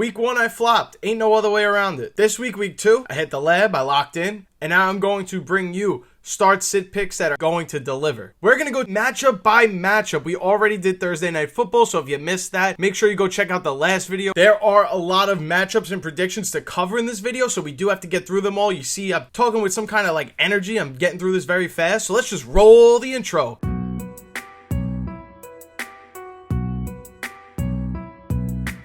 Week 1, I flopped. Ain't no other way around it. This week, week 2, I hit the lab, I locked in, and now I'm going to bring you start sit picks that are going to deliver. We're going to go matchup by matchup. We already did Thursday Night Football, so if you missed that, make sure you go check out the last video. There are a lot of matchups and predictions to cover in this video, so we do have to get through them all. You see, I'm talking with some kind of like energy. I'm getting through this very fast, so let's just roll the intro.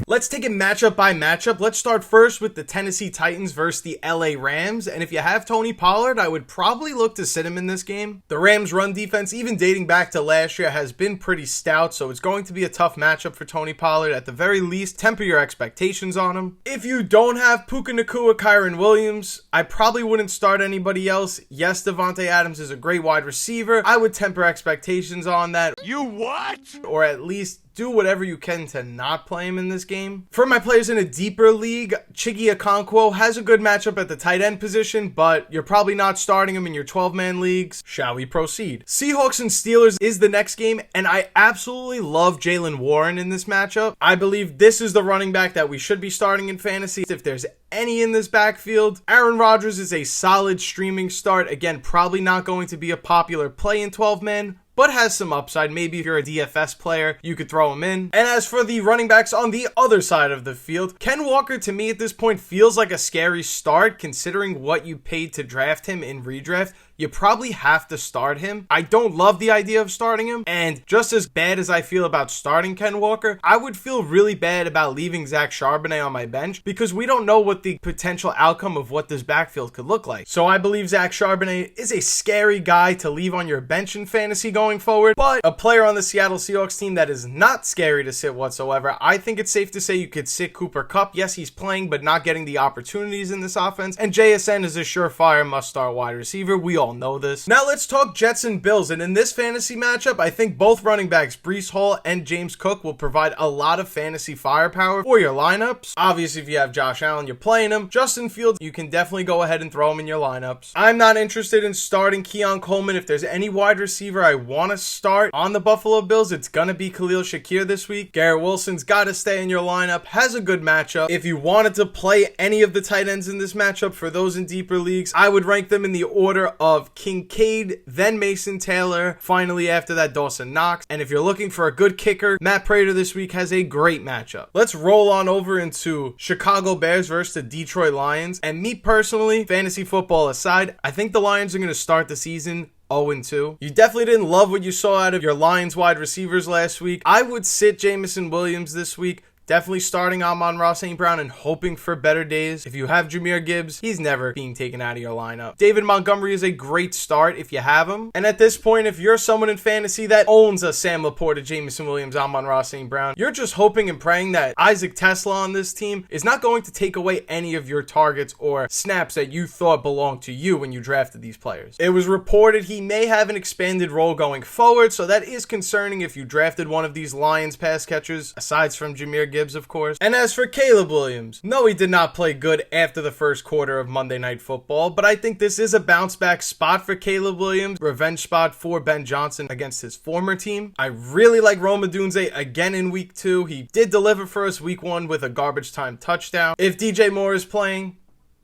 Let's take it matchup by matchup. Let's start first with the Tennessee Titans versus the LA Rams. And if you have Tony Pollard, I would probably look to sit him in this game. The Rams' run defense, even dating back to last year, has been pretty stout. So it's going to be a tough matchup for Tony Pollard. At the very least, temper your expectations on him. If you don't have Puka Nacua, Kyren Williams, I probably wouldn't start anybody else. Yes, Davante Adams is a great wide receiver. I would temper expectations on that. You what? Or at least do whatever you can to not play him in this game. For my players in a deeper league, Chiggy Okonkwo has a good matchup at the tight end position, but you're probably not starting him in your 12-man leagues. Shall we proceed? Seahawks and Steelers is the next game, and I absolutely love Jaylen Warren in this matchup. I believe this is the running back that we should be starting in fantasy if there's any in this backfield. Aaron Rodgers is a solid streaming start. Again, probably not going to be a popular play in 12-man, but has some upside. Maybe if you're a DFS player, you could throw him in. And as for the running backs on the other side of the field, Ken Walker to me at this point feels like a scary start considering what you paid to draft him in redraft. You probably have to start him. I don't love the idea of starting him, and just as bad as I feel about starting Ken Walker, I would feel really bad about leaving Zach Charbonnet on my bench because we don't know what the potential outcome of what this backfield could look like. So I believe Zach Charbonnet is a scary guy to leave on your bench in fantasy going forward, but a player on the Seattle Seahawks team that is not scary to sit whatsoever. I think it's safe to say you could sit Cooper Kupp. Yes, he's playing, but not getting the opportunities in this offense, and JSN is a surefire must-start wide receiver. We all know this. Now let's talk Jets and Bills, and in this fantasy matchup, I think both running backs, Breece Hall and James Cook, will provide a lot of fantasy firepower for your lineups. Obviously, if you have Josh Allen, you're playing him. Justin Fields, you can definitely go ahead and throw him in your lineups. I'm not interested in starting Keon Coleman. If there's any wide receiver I want to start on the Buffalo Bills, it's gonna be Khalil Shakir this week. Garrett Wilson's got to stay in your lineup, has a good matchup. If you wanted to play any of the tight ends in this matchup, for those in deeper leagues, I would rank them in the order of Kincaid, then Mason Taylor, finally after that Dawson Knox. And if you're looking for a good kicker, Matt Prater this week has a great matchup. Let's roll on over into Chicago Bears versus the Detroit Lions. And me personally, fantasy football aside, I think the Lions are going to start the season 0-2. You definitely didn't love what you saw out of your Lions wide receivers last week. I would sit Jameson Williams this week. Definitely starting Amon-Ra St. Brown and hoping for better days. If you have Jahmyr Gibbs, he's never being taken out of your lineup. David Montgomery is a great start if you have him. And at this point, if you're someone in fantasy that owns a Sam Laporta, Jameson Williams, Amon-Ra St. Brown, you're just hoping and praying that Isaac Tesla on this team is not going to take away any of your targets or snaps that you thought belonged to you when you drafted these players. It was reported he may have an expanded role going forward, so that is concerning if you drafted one of these Lions pass catchers, aside from Jahmyr Gibbs, of course. And as for Caleb Williams, no, he did not play good after the first quarter of Monday Night Football, but I think this is a bounce back spot for Caleb Williams, revenge spot for Ben Johnson against his former team. I really like Rome Odunze again in week 2. He did deliver for us week 1 with a garbage time touchdown. If DJ Moore is playing,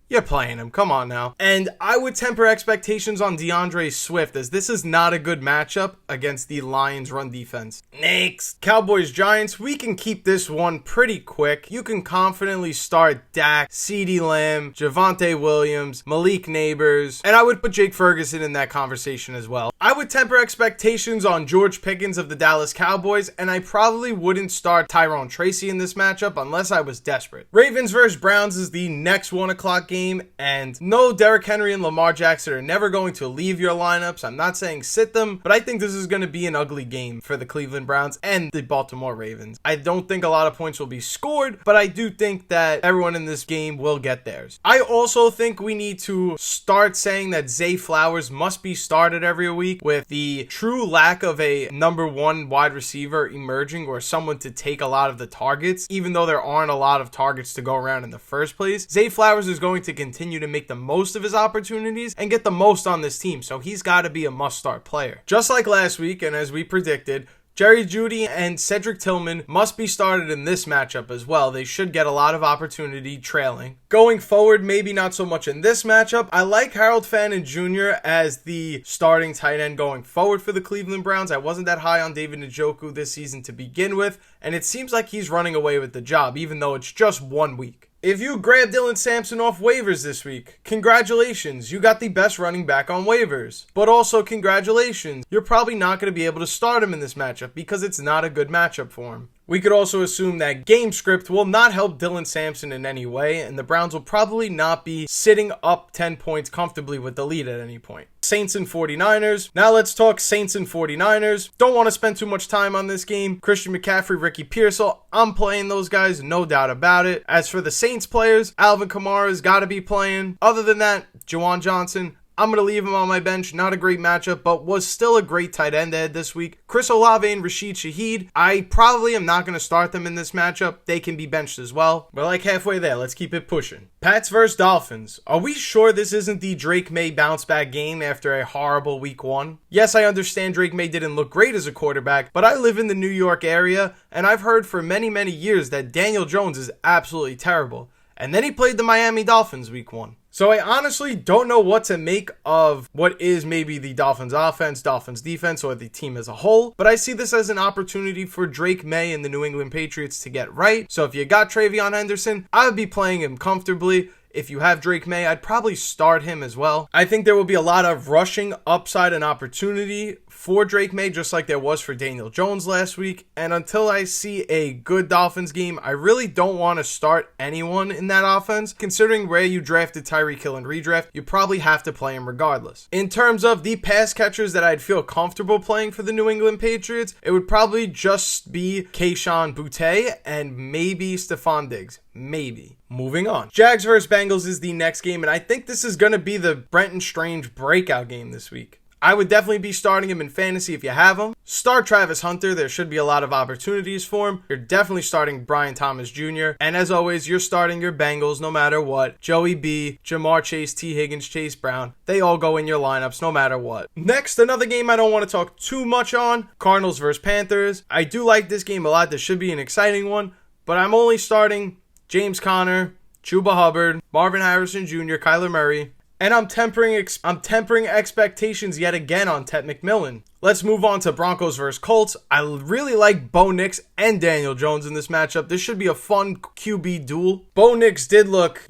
you're playing him. Come on now. And I would temper expectations on DeAndre Swift, as this is not a good matchup against the Lions run defense. Next, Cowboys Giants. We can keep this one pretty quick. You can confidently start Dak, CeeDee Lamb, Javonte Williams, Malik Neighbors, and I would put Jake Ferguson in that conversation as well. I would temper expectations on George Pickens of the Dallas Cowboys, and I probably wouldn't start Tyrone Tracy in this matchup unless I was desperate. Ravens versus Browns is the next 1 o'clock game. And no, Derrick Henry and Lamar Jackson are never going to leave your lineups. I'm not saying sit them, but I think this is going to be an ugly game for the Cleveland Browns and the Baltimore Ravens. I don't think a lot of points will be scored, but I do think that everyone in this game will get theirs. I also think we need to start saying that Zay Flowers must be started every week, with the true lack of a number 1 wide receiver emerging or someone to take a lot of the targets, even though there aren't a lot of targets to go around in the first place. Zay Flowers is going to continue to make the most of his opportunities and get the most on this team, so he's got to be a must-start player. Just like last week, and as we predicted, Jerry Jeudy and Cedric Tillman must be started in this matchup as well. They should get a lot of opportunity trailing. Going forward, maybe not so much in this matchup. I like Harold Fannin Jr. as the starting tight end going forward for the Cleveland Browns. I wasn't that high on David Njoku this season to begin with, and it seems like he's running away with the job, even though it's just 1 week. If you grabbed Dylan Sampson off waivers this week, congratulations, you got the best running back on waivers. But also congratulations, you're probably not going to be able to start him in this matchup because it's not a good matchup for him. We could also assume that game script will not help Dylan Sampson in any way, and the Browns will probably not be sitting up 10 points comfortably with the lead at any point. Saints and 49ers. Now let's talk Saints and 49ers. Don't want to spend too much time on this game. Christian McCaffrey, Ricky Pearsall, I'm playing those guys, no doubt about it. As for the Saints players, Alvin Kamara's got to be playing. Other than that, Juwan Johnson, I'm going to leave him on my bench. Not a great matchup, but was still a great tight end ahead this week. Chris Olave and Rashid Shaheed, I probably am not going to start them in this matchup. They can be benched as well. We're like halfway there. Let's keep it pushing. Pats versus Dolphins. Are we sure this isn't the Drake May bounce back game after a horrible week 1? Yes, I understand Drake May didn't look great as a quarterback, but I live in the New York area, and I've heard for many, many years that Daniel Jones is absolutely terrible. And then he played the Miami Dolphins week 1. So I honestly don't know what to make of what is maybe the Dolphins offense, Dolphins defense, or the team as a whole. But I see this as an opportunity for Drake May and the New England Patriots to get right. So if you got Travion Henderson, I would be playing him comfortably. If you have Drake May, I'd probably start him as well. I think there will be a lot of rushing upside and opportunity for Drake May, just like there was for Daniel Jones last week. And until I see a good Dolphins game, I really don't want to start anyone in that offense. Considering where you drafted Tyreek Hill in redraft, you probably have to play him regardless. In terms of the pass catchers that I'd feel comfortable playing for the New England Patriots, it would probably just be Kayshon Boutte and maybe Stephon Diggs. Maybe. Moving on. Jags vs. Bengals is the next game, and I think this is going to be the Brenton Strange breakout game this week. I would definitely be starting him in fantasy if you have him. Start Travis Hunter. There should be a lot of opportunities for him. You're definitely starting Brian Thomas Jr. And as always, you're starting your Bengals no matter what. Joey B, Jamar Chase, T. Higgins, Chase Brown. They all go in your lineups no matter what. Next, another game I don't want to talk too much on. Cardinals vs. Panthers. I do like this game a lot. This should be an exciting one. But I'm only starting James Conner, Chuba Hubbard, Marvin Harrison Jr., Kyler Murray, and I'm tempering expectations yet again on Ted McMillan. Let's move on to Broncos vs. Colts. I really like Bo Nix and Daniel Jones in this matchup. This should be a fun QB duel. Bo Nix did look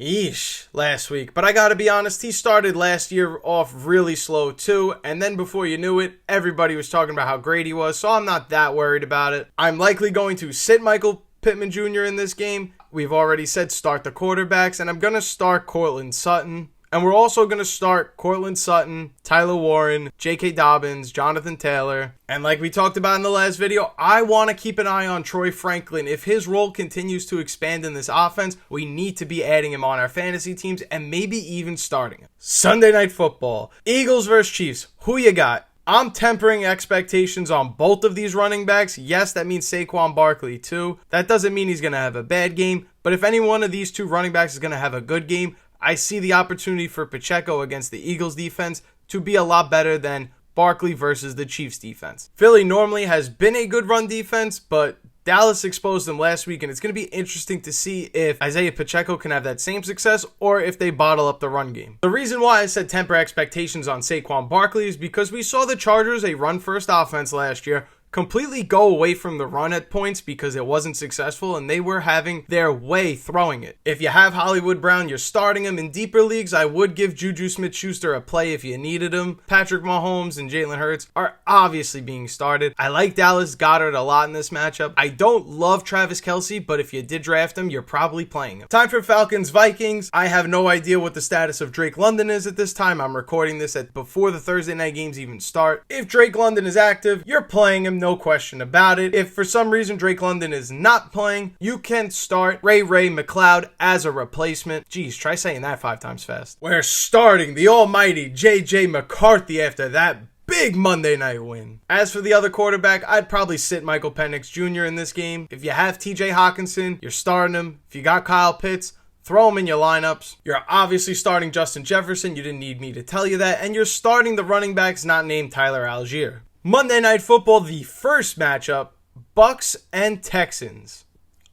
last week, but I gotta be honest, he started last year off really slow too, and then before you knew it, everybody was talking about how great he was, so I'm not that worried about it. I'm likely going to sit Michael Pittman Jr. in this game. We've already said start the quarterbacks, and I'm going to start Courtland Sutton. And we're also going to start Courtland Sutton, Tyler Warren, J.K. Dobbins, Jonathan Taylor. And like we talked about in the last video, I want to keep an eye on Troy Franklin. If his role continues to expand in this offense, we need to be adding him on our fantasy teams and maybe even starting him. Sunday Night Football. Eagles versus Chiefs. Who you got? I'm tempering expectations on both of these running backs. Yes, that means Saquon Barkley too. That doesn't mean he's going to have a bad game. But if any one of these two running backs is going to have a good game, I see the opportunity for Pacheco against the Eagles defense to be a lot better than Barkley versus the Chiefs defense. Philly normally has been a good run defense, but Dallas exposed them last week, and it's going to be interesting to see if Isaiah Pacheco can have that same success or if they bottle up the run game. The reason why I said temper expectations on Saquon Barkley is because we saw the Chargers, a run-first offense last year, completely go away from the run at points because it wasn't successful and they were having their way throwing it. If you have Hollywood Brown, you're starting him. In deeper leagues, I would give Juju Smith-Schuster a play if you needed him. Patrick Mahomes and Jalen Hurts are obviously being started. I like Dallas Goedert a lot in this matchup. I don't love Travis Kelce, but if you did draft him, you're probably playing him. Time for Falcons-Vikings. I have no idea what the status of Drake London is at this time. I'm recording this before the Thursday night games even start. If Drake London is active, you're playing him. No question about it. If for some reason Drake London is not playing, you can start Ray McLeod as a replacement. Geez, try saying that 5 times fast. We're starting the almighty J.J. McCarthy after that big Monday night win. As for the other quarterback, I'd probably sit Michael Penix Jr. in this game. If you have TJ Hawkinson, you're starting him. If you got Kyle Pitts, throw him in your lineups. You're obviously starting Justin Jefferson. You didn't need me to tell you that. And you're starting the running backs not named Tyler Algier. Monday Night Football, the first matchup, Bucks and Texans.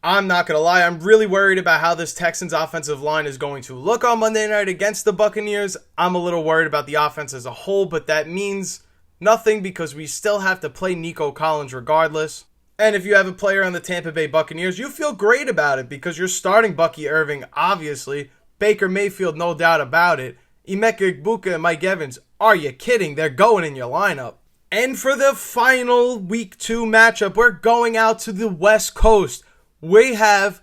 I'm not going to lie, I'm really worried about how this Texans offensive line is going to look on Monday night against the Buccaneers. I'm a little worried about the offense as a whole, but that means nothing because we still have to play Nico Collins regardless. And if you have a player on the Tampa Bay Buccaneers, you feel great about it because you're starting Bucky Irving, obviously. Baker Mayfield, no doubt about it. Emeka Egbuka and Mike Evans, are you kidding? They're going in your lineup. And for the final Week 2 matchup, we're going out to the West Coast. We have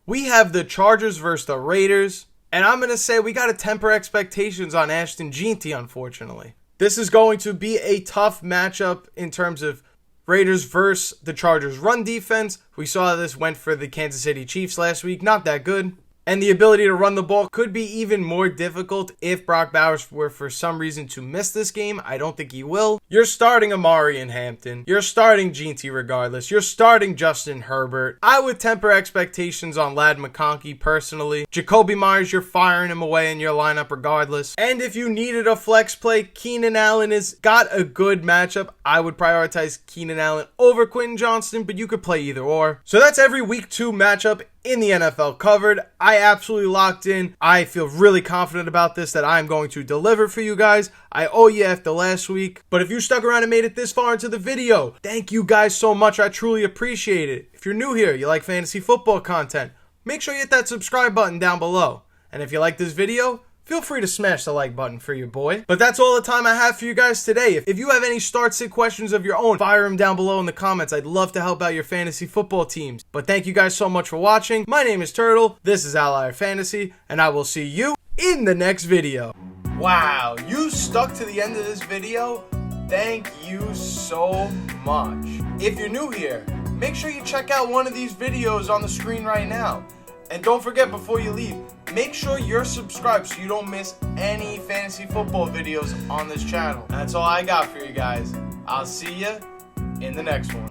the Chargers versus the Raiders, and I'm going to say we got to temper expectations on Ashton Jeanty, unfortunately. This is going to be a tough matchup in terms of Raiders versus the Chargers run defense. We saw this went for the Kansas City Chiefs last week, not that good. And the ability to run the ball could be even more difficult if Brock Bowers were for some reason to miss this game. I don't think he will. You're starting Amari in Hampton. You're starting Jeanty regardless. You're starting Justin Herbert. I would temper expectations on Ladd McConkey personally. Jacoby Myers, you're firing him away in your lineup regardless. And if you needed a flex play, Keenan Allen has got a good matchup. I would prioritize Keenan Allen over Quentin Johnston, but you could play either or. So that's every Week 2 matchup in the NFL covered. I absolutely locked in. I feel really confident about this that I'm going to deliver for you guys. I owe you after last week. But if you stuck around and made it this far into the video, thank you guys so much. I truly appreciate it. If you're new here, you like fantasy football content, make sure you hit that subscribe button down below. And if you like this video, feel free to smash the like button for your boy. But that's all the time I have for you guys today. If you have any start-sit questions of your own, fire them down below in the comments. I'd love to help out your fantasy football teams. But thank you guys so much for watching. My name is Turtle. This is Outlier Fantasy. And I will see you in the next video. Wow, you stuck to the end of this video? Thank you so much. If you're new here, make sure you check out one of these videos on the screen right now. And don't forget, before you leave, make sure you're subscribed so you don't miss any fantasy football videos on this channel. And that's all I got for you guys. I'll see you in the next one.